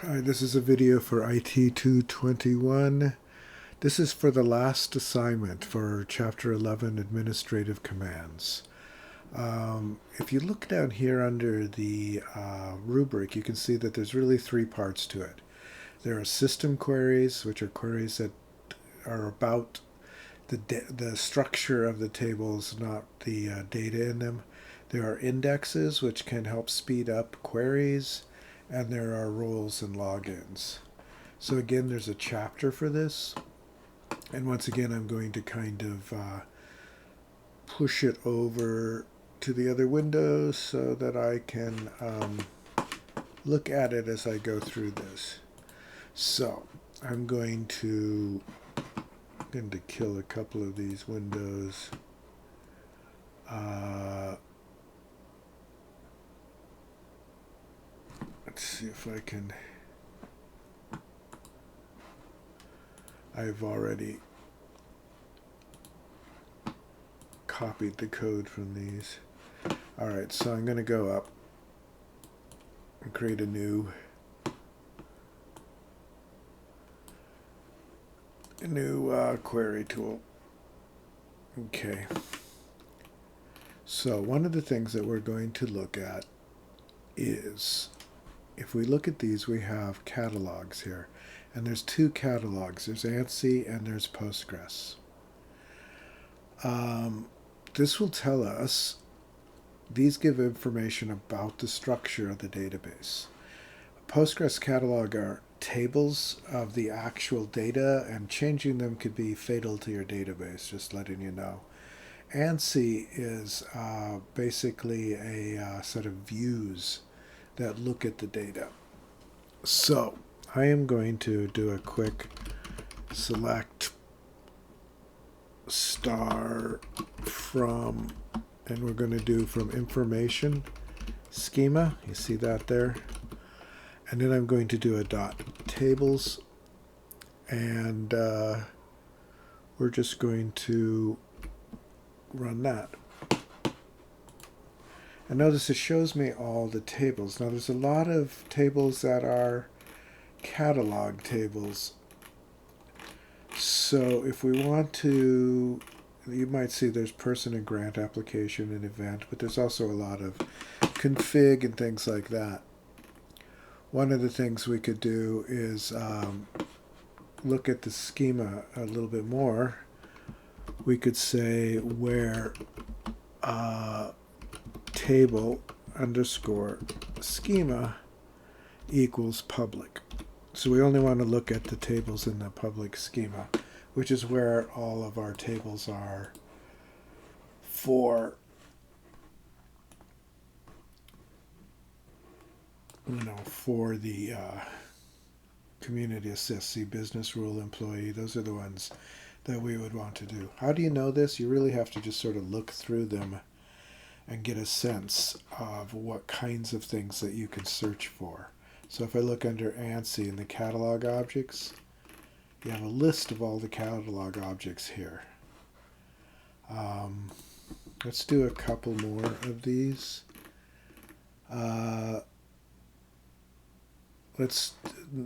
Hi, this is a video for IT 221. This is for the last assignment for Chapter 11 Administrative Commands. If you look down here under the rubric, you can see that there's really three parts to it. There are system queries, which are queries that are about the structure of the tables, not the data in them. There are indexes, which can help speed up queries, and there are roles and logins. So again, there's a chapter for this, and once again, I'm going to kind of push it over to the other window so that I can look at it as I go through this. So I'm going to kill a couple of these windows. Let's see if I can. I've already copied the code from these. Alright, so I'm going to go up and create a new query tool. Okay. So one of the things that we're going to look at is, if we look at these, we have catalogs here. And there's two catalogs. There's ANSI and there's Postgres. This will tell us, these give information about the structure of the database. Postgres catalog are tables of the actual data, and changing them could be fatal to your database, just letting you know. ANSI is basically a set of views that look at the data. So I am going to do a quick select star from, and we're going to do from information schema. You see that there? And then I'm going to do a dot tables, and we're just going to run that. And notice it shows me all the tables. Now there's a lot of tables that are catalog tables. So if we want to, you might see there's person and grant application and event, but there's also a lot of config and things like that. One of the things we could do is look at the schema a little bit more. We could say where table underscore schema equals public. So we only want to look at the tables in the public schema, which is where all of our tables are for the community assist, see business rule employee. Those are the ones that we would want to do. How do you know this? You really have to just sort of look through them and get a sense of what kinds of things that you can search for. So if I look under ANSI in the catalog objects, you have a list of all the catalog objects here. Let's do a couple more of these. Let's,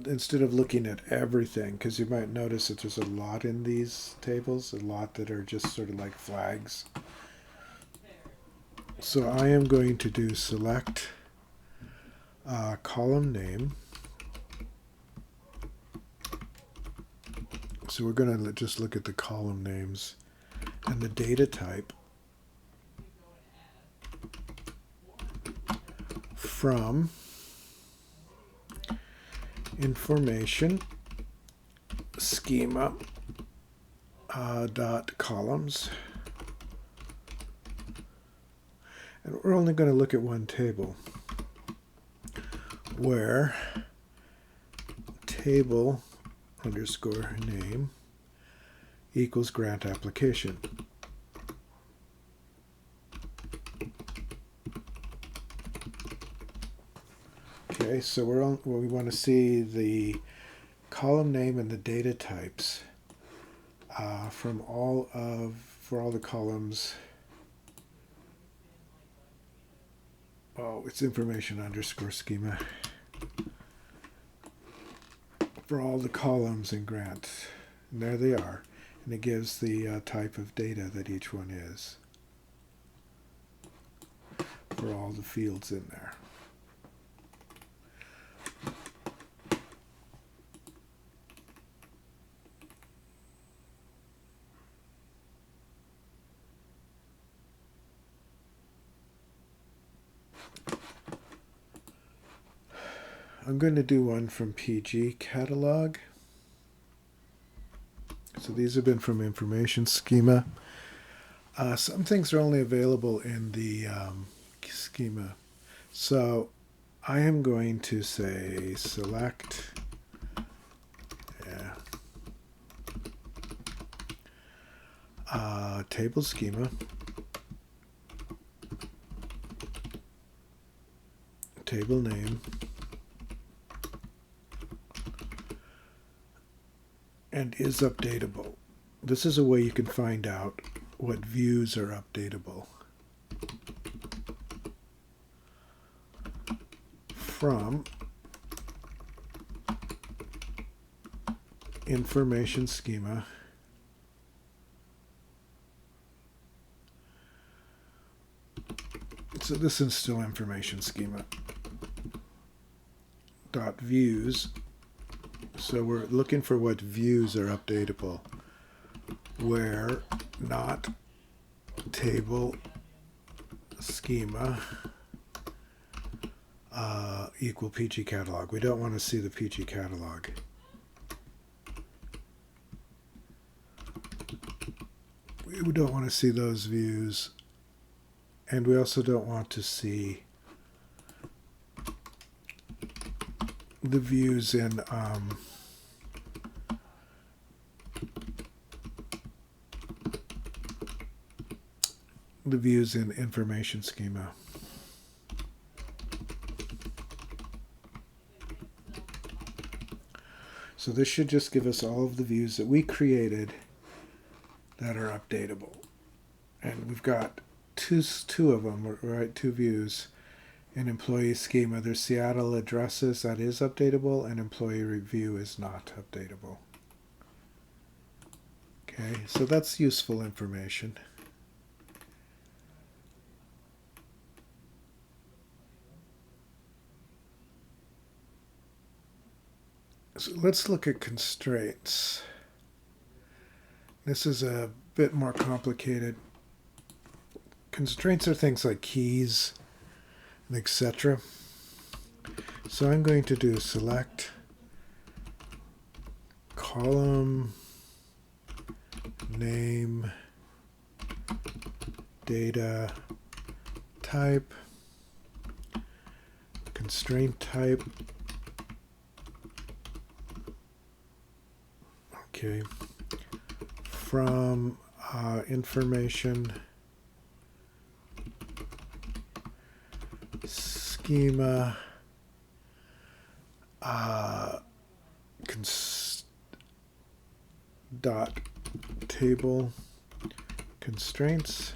instead of looking at everything, because you might notice that there's a lot in these tables, a lot that are just sort of like flags. So I am going to do select column name. So we're going to just look at the column names and the data type from information schema dot columns. And we're only going to look at one table, where table underscore name equals grant application. Okay, so we want to see the column name and the data types for all the columns. Oh, it's information underscore schema. for all the columns in Grant. And there they are. And it gives the type of data that each one is for all the fields in there. I'm going to do one from PG catalog. So these have been from information schema. Some things are only available in the schema. So I am going to say select table schema, table name, and is updatable. This is a way you can find out what views are updatable. From information schema so this is still information schema dot views. So we're looking for what views are updatable, where not table schema equal PG catalog. We don't want to see the PG catalog. We don't want to see those views, and we also don't want to see the views in information schema. So this should just give us all of the views that we created that are updatable. And we've got two of them, right? Two views. In employee schema, there's Seattle addresses, that is updatable, and employee review is not updatable. Okay, so that's useful information. So let's look at constraints. This is a bit more complicated. Constraints are things like keys, etc. So I'm going to do select column name data type constraint type. Okay, from information schema dot table constraints.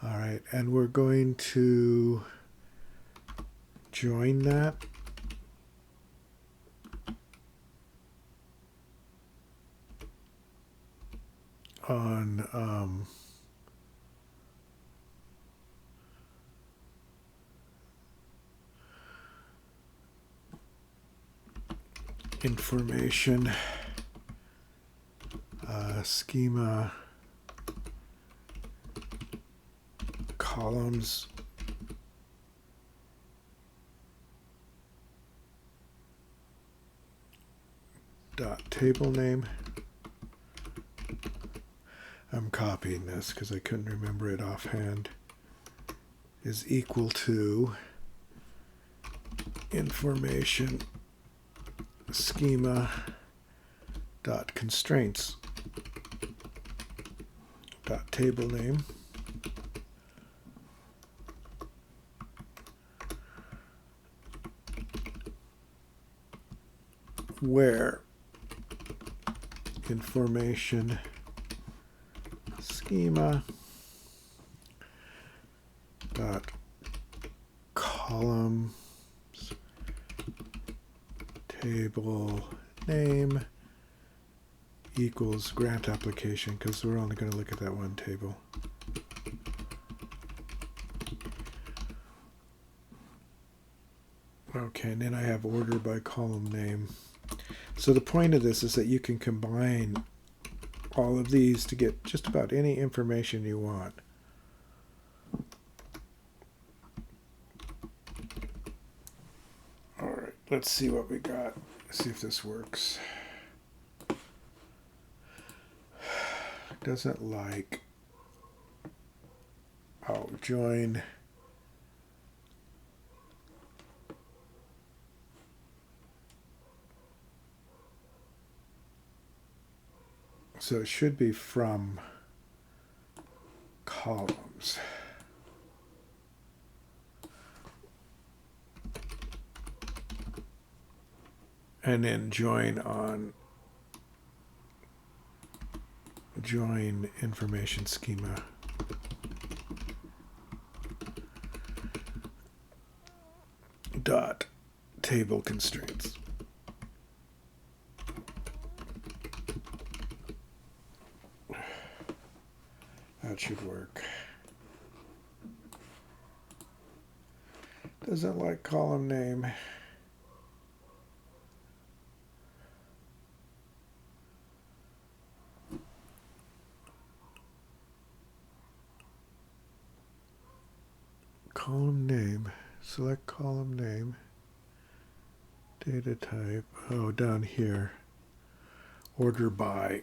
All right, and we're going to join that on information schema columns dot table name. I'm copying this because I couldn't remember it offhand. Is equal to information schema dot constraints dot table name where information schema dot columns table name equals grant application, because we're only going to look at that one table. Okay, and then I have order by column name. So the point of this is that you can combine all of these to get just about any information you want. All right, let's see what we got. See if this works. Doesn't like. Oh, join. So it should be from columns. And then join on join information schema. Dot table constraints. That should work. Doesn't like column name. Column name. Select column name. Data type. Oh, down here. Order by.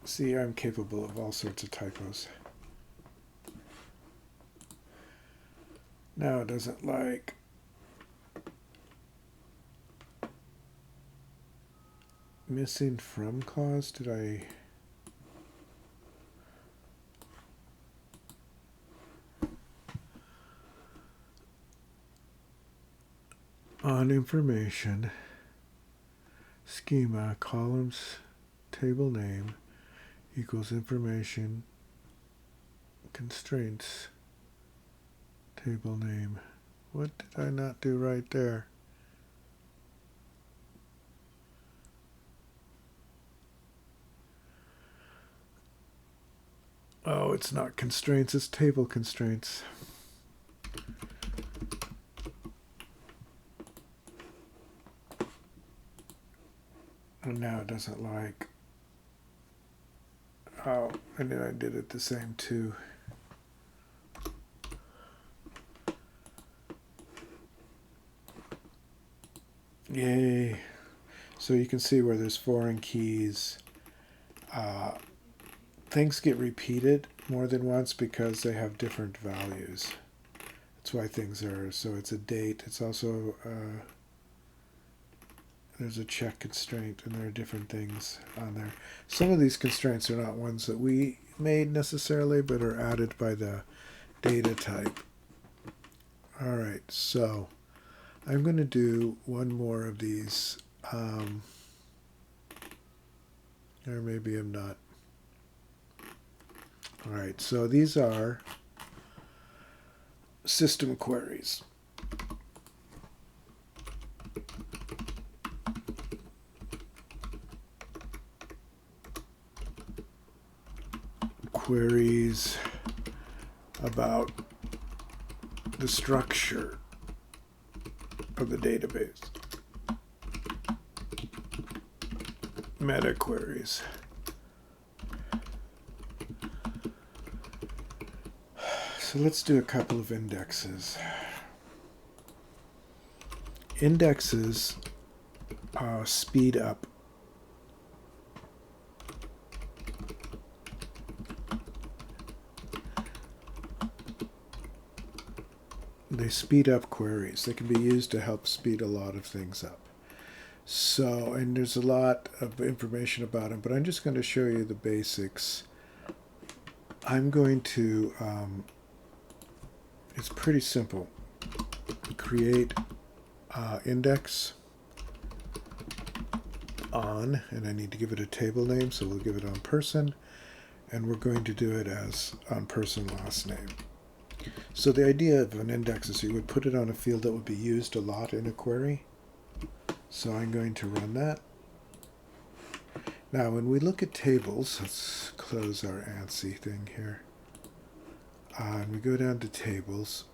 See, I'm capable of all sorts of typos. Now it doesn't like missing from clause. Did I? On information, schema, columns, table name equals information, constraints, table name. What did I not do right there? Oh, it's not constraints, it's table constraints. And now it doesn't like. Oh, and then I did it the same too. Yay. So you can see where there's foreign keys. Things get repeated more than once because they have different values. That's why things are, so it's a date. It's also, there's a check constraint, and there are different things on there. Some of these constraints are not ones that we made necessarily, but are added by the data type. All right, so I'm going to do one more of these, or maybe I'm not. All right, so these are system queries. Queries about the structure of the database. Meta queries. So let's do a couple of indexes. Indexes speed up queries. They can be used to help speed a lot of things up. So, and there's a lot of information about them, but I'm just going to show you the basics. I'm going to, it's pretty simple. Create index on, and I need to give it a table name, so we'll give it on person, and we're going to do it as on person last name. So the idea of an index is you would put it on a field that would be used a lot in a query. So I'm going to run that. Now, when we look at tables, let's close our ANSI thing here. And we go down to tables,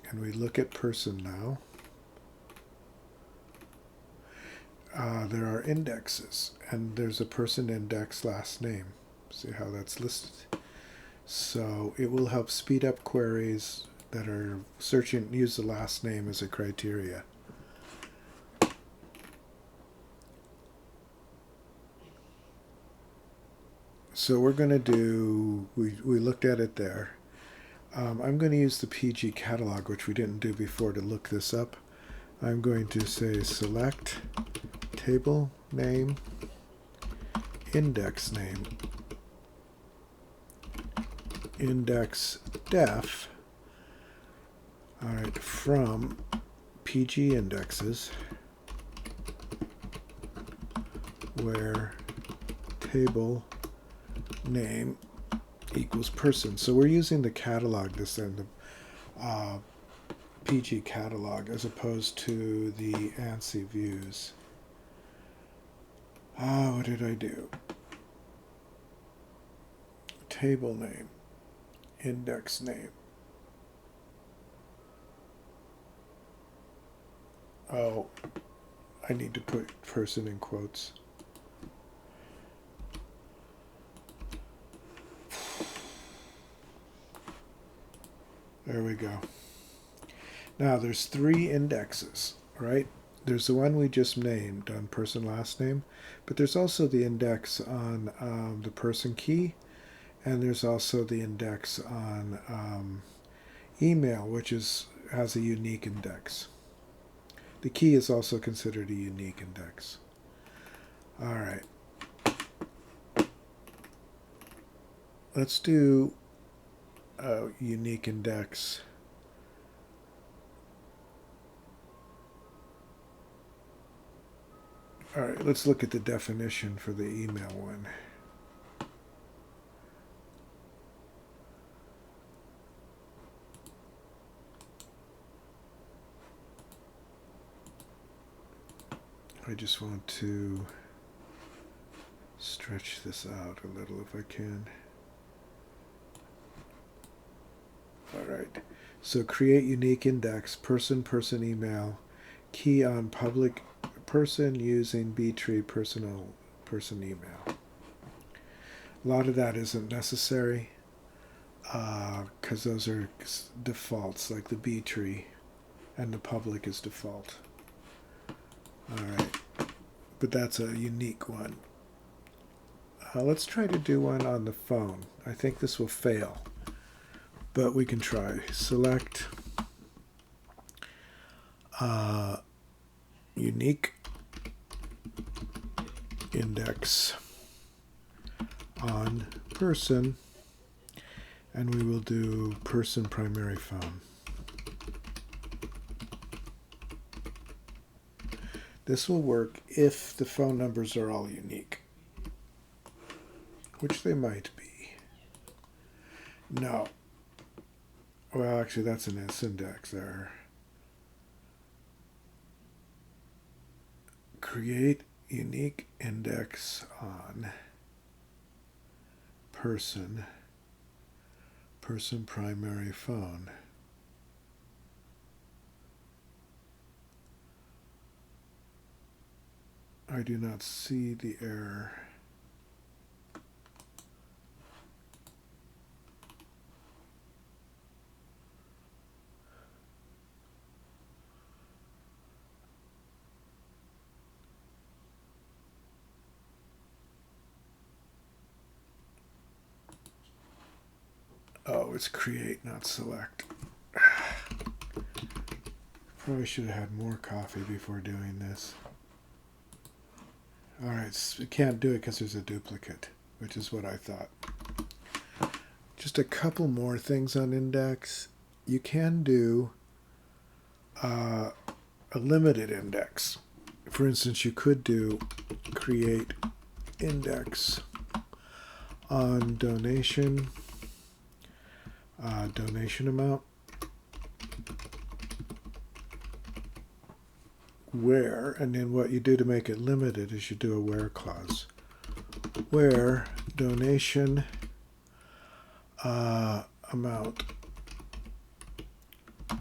and we look at person now. There are indexes, and there's a person index last name. See how that's listed? So it will help speed up queries that are searching, use the last name as a criteria. So we're going to do, we looked at it there. I'm going to use the PG catalog, which we didn't do before, to look this up. I'm going to say select table name, index name, index def, all right, from PG indexes, where table name equals person. So we're using the catalog to send the PG catalog as opposed to the ANSI views. What did I do? Table name, index name. Oh, I need to put person in quotes. There we go. Now there's 3 indexes, right? There's the one we just named on person last name, but there's also the index on the person key, and there's also the index on email, which has a unique index. The key is also considered a unique index. All right. Let's do a unique index. All right, let's look at the definition for the email one. I just want to stretch this out a little if I can. All right, so create unique index, person email, key on public person using B-tree person email. A lot of that isn't necessary because those are defaults, like the B-tree, and the public is default. All right, but that's a unique one. Let's try to do one on the phone. I think this will fail, but we can try. Select unique index on person, and we will do person primary phone. This will work if the phone numbers are all unique, which they might be. No. Well, actually, that's an index error. Create unique index on person primary phone. I do not see the error. Oh, it's create, not select. Probably should have had more coffee before doing this. All right, we can't do it because there's a duplicate, which is what I thought. Just a couple more things on index. You can do a limited index. For instance, you could do create index on donation, donation amount where, and then what you do to make it limited is you do a where clause. Where donation amount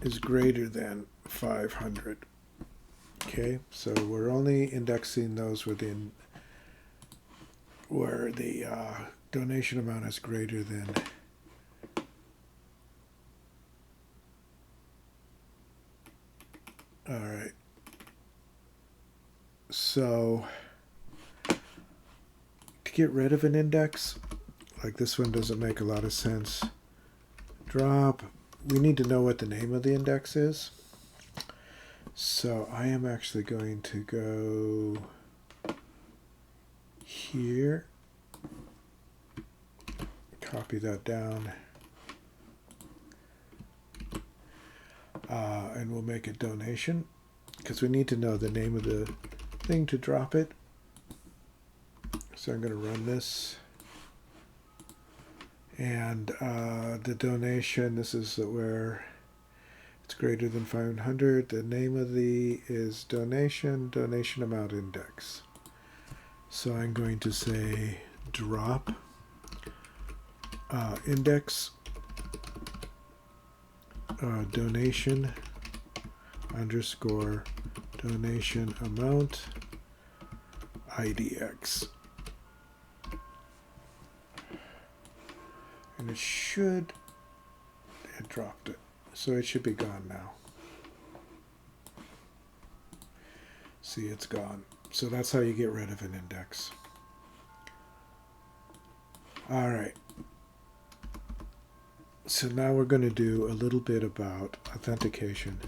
is greater than 500. Okay, so we're only indexing those within where the donation amount is greater than all right. So to get rid of an index, like this one doesn't make a lot of sense. Drop, we need to know what the name of the index is. So I am actually going to go here, copy that down, and we'll make it donation because we need to know the name of the thing to drop it. So I'm going to run this. And the donation, this is where it's greater than 500. The name of the is donation amount index. So I'm going to say drop index donation underscore donation amount IDX. And it should, it dropped it. So it should be gone now. See, it's gone. So that's how you get rid of an index. All right. So now we're going to do a little bit about authentication.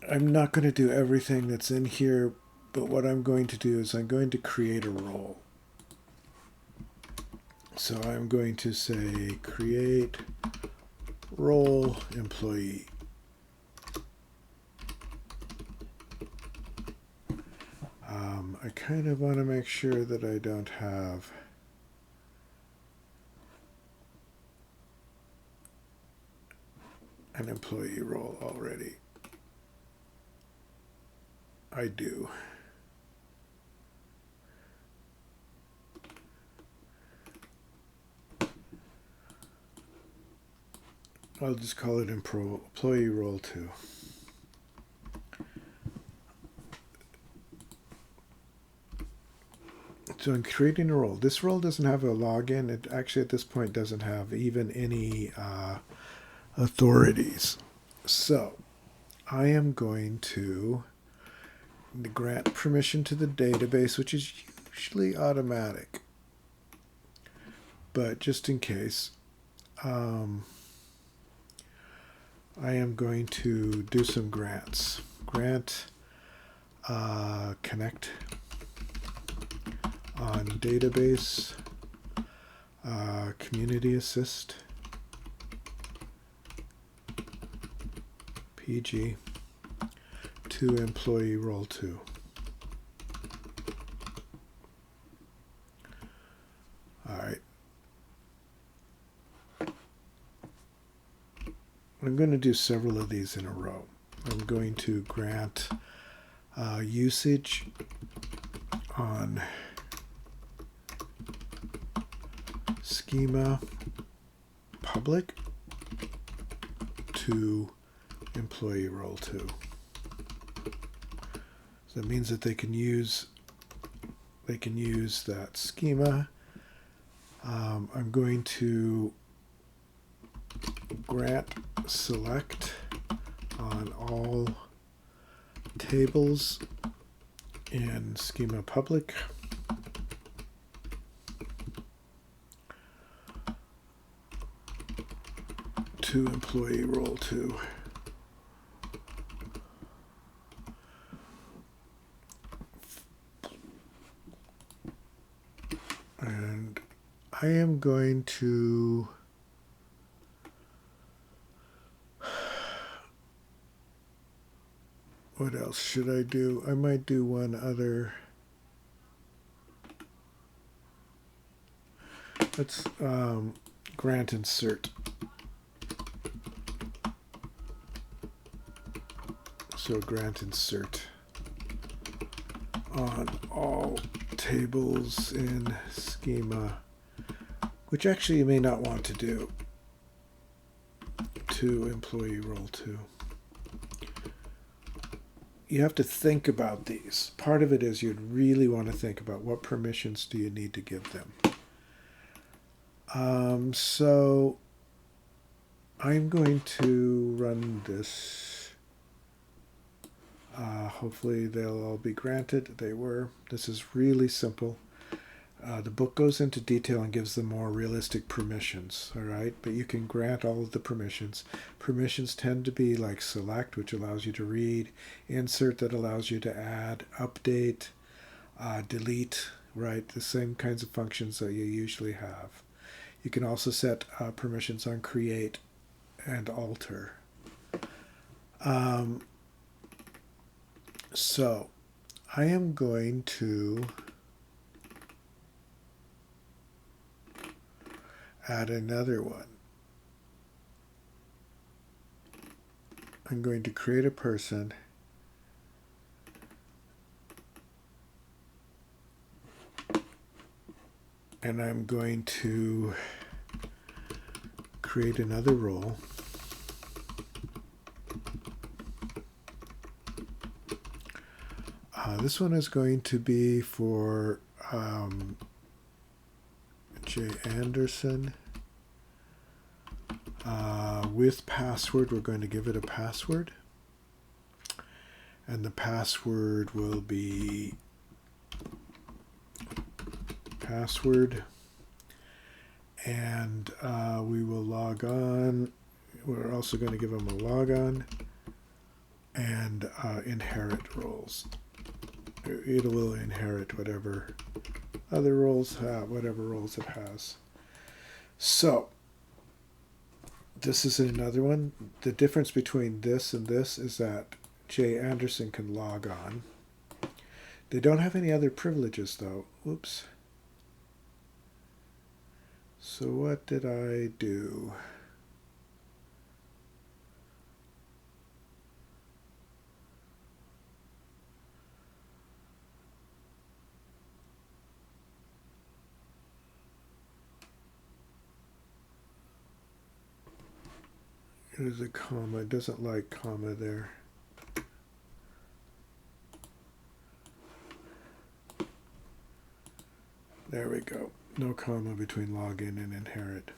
I'm not going to do everything that's in here, but what I'm going to do is I'm going to create a role. So I'm going to say create role employee. I kind of want to make sure that I don't have an employee role already. I do. I'll just call it employee role 2. So I'm creating a role. This role doesn't have a login. It actually at this point doesn't have even any authorities. So I am going to grant permission to the database, which is usually automatic. But just in case, I am going to do some grants. Grant connect on database, community assist, PG, to employee role 2. All right. I'm going to do several of these in a row. I'm going to grant usage on schema public to employee role 2. So that means that they can use that schema. I'm going to grant select on all tables in schema public. To employee role 2. And I am going to what else should I do? I might do one other. Let's grant insert. So grant insert on all tables in schema, which actually you may not want to do, to employee role 2. You have to think about these. Part of it is you'd really want to think about what permissions do you need to give them. So I'm going to run this. Hopefully they'll all be granted. They were. This is really simple. The book goes into detail and gives them more realistic permissions, all right? But you can grant all of the permissions. Permissions tend to be like select, which allows you to read, insert that allows you to add, update, delete, right? The same kinds of functions that you usually have. You can also set permissions on create and alter. So I am going to add another one. I'm going to create a person and I'm going to create another role. This one is going to be for J. Anderson. With password, we're going to give it a password. And the password will be password. And we will log on. We're also going to give them a logon and inherit roles. It will inherit whatever other roles have, whatever roles it has. So this is another one. The difference between this and this is that J. Anderson can log on. They don't have any other privileges though. Whoops. So what did I do? There's a comma. It doesn't like comma there. There we go. No comma between login and inherit.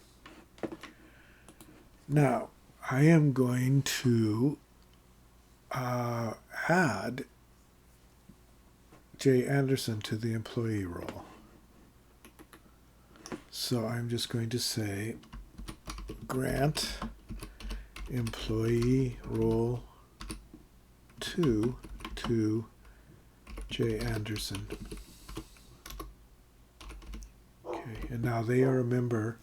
Now, I am going to add J. Anderson to the employee role. So I'm just going to say grant employee role 2 to J. Anderson. Okay, and now they are a member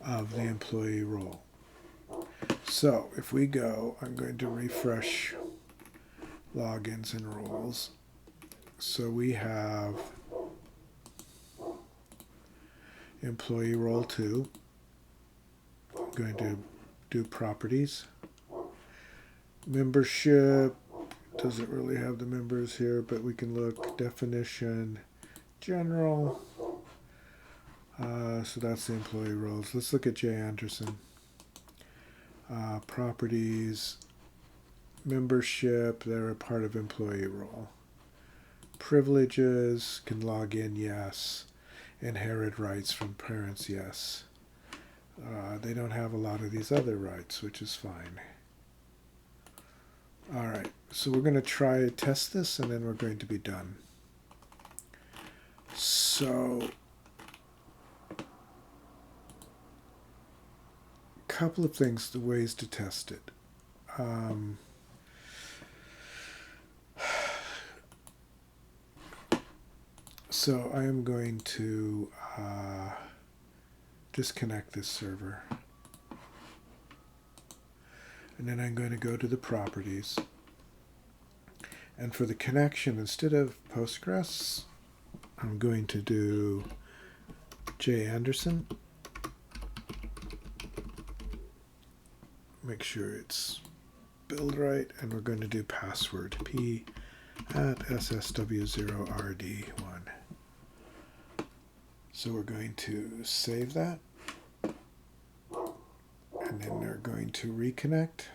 of the employee role. So if we go, I'm going to refresh logins and roles. So we have employee role 2. I'm going to do properties. Membership doesn't really have the members here, but we can look definition, general. So that's the employee roles. Let's look at J. Anderson. Properties, membership, they're a part of employee role. Privileges, can log in, yes. Inherit rights from parents, yes. They don't have a lot of these other rights, which is fine. All right, so we're going to try to test this, and then we're going to be done. So, a couple of things, the ways to test it. So I am going to disconnect this server. And then I'm going to go to the properties. And for the connection, instead of Postgres, I'm going to do J. Anderson. Make sure it's build right, and we're going to do password p at ssw0rd1. So we're going to save that, and then we're going to reconnect.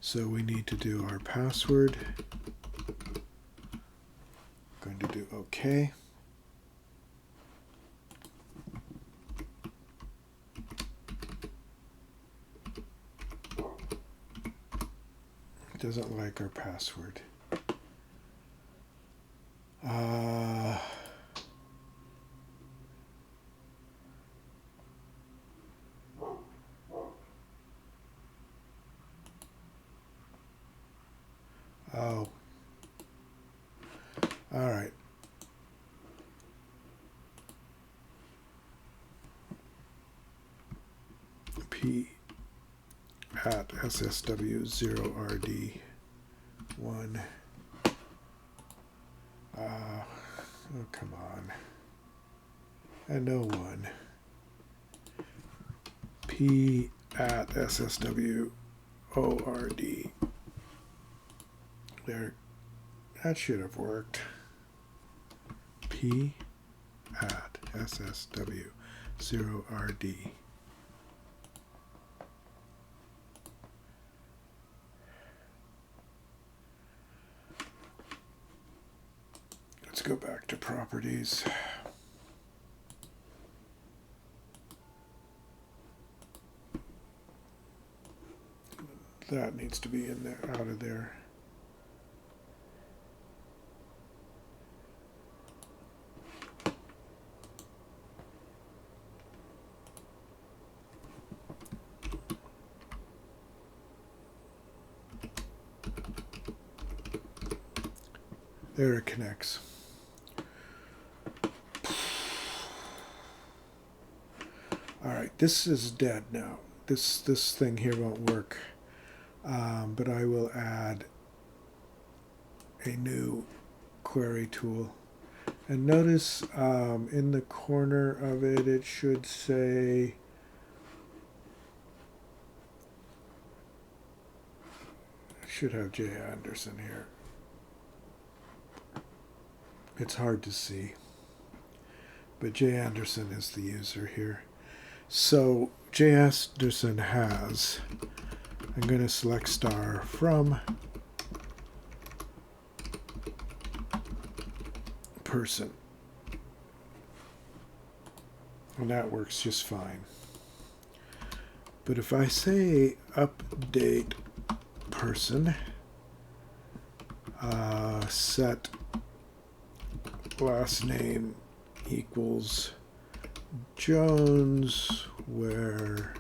So we need to do our password. Going to do OK. It doesn't like our password. Oh. All right. P at ssw0rd1. Oh, come on. And no one. P at ssw0rd. There. That should have worked. P at ssw0rd. Let's go back to properties. That needs to be in there, out of there. There it connects. All right, this is dead now. This thing here won't work. But I will add a new query tool. And notice in the corner of it, it should say should have J. Anderson here. It's hard to see, but J. Anderson is the user here. So J. Anderson has, I'm going to select star from person, and that works just fine. But if I say update person, set last name equals Jones, where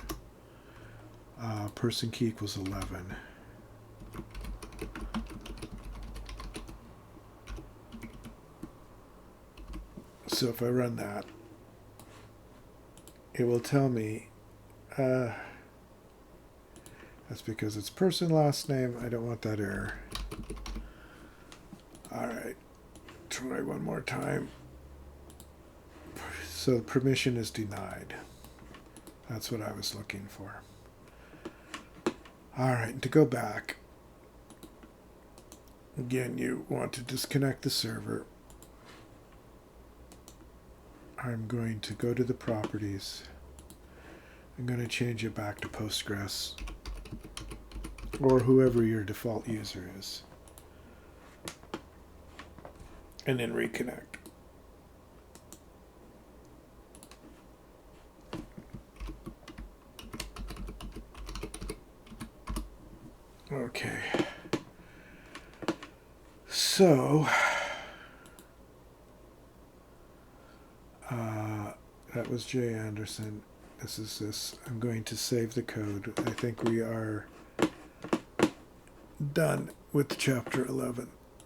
person key equals 11. So if I run that, it will tell me that's because it's person last name. I don't want that error. All right, try one more time. So permission is denied. That's what I was looking for. All right, to go back, again, you want to disconnect the server. I'm going to go to the properties. I'm going to change it back to Postgres, or whoever your default user is, and then reconnect. Okay, so that was J. Anderson. This is this. I'm going to save the code. I think we are done with chapter 11.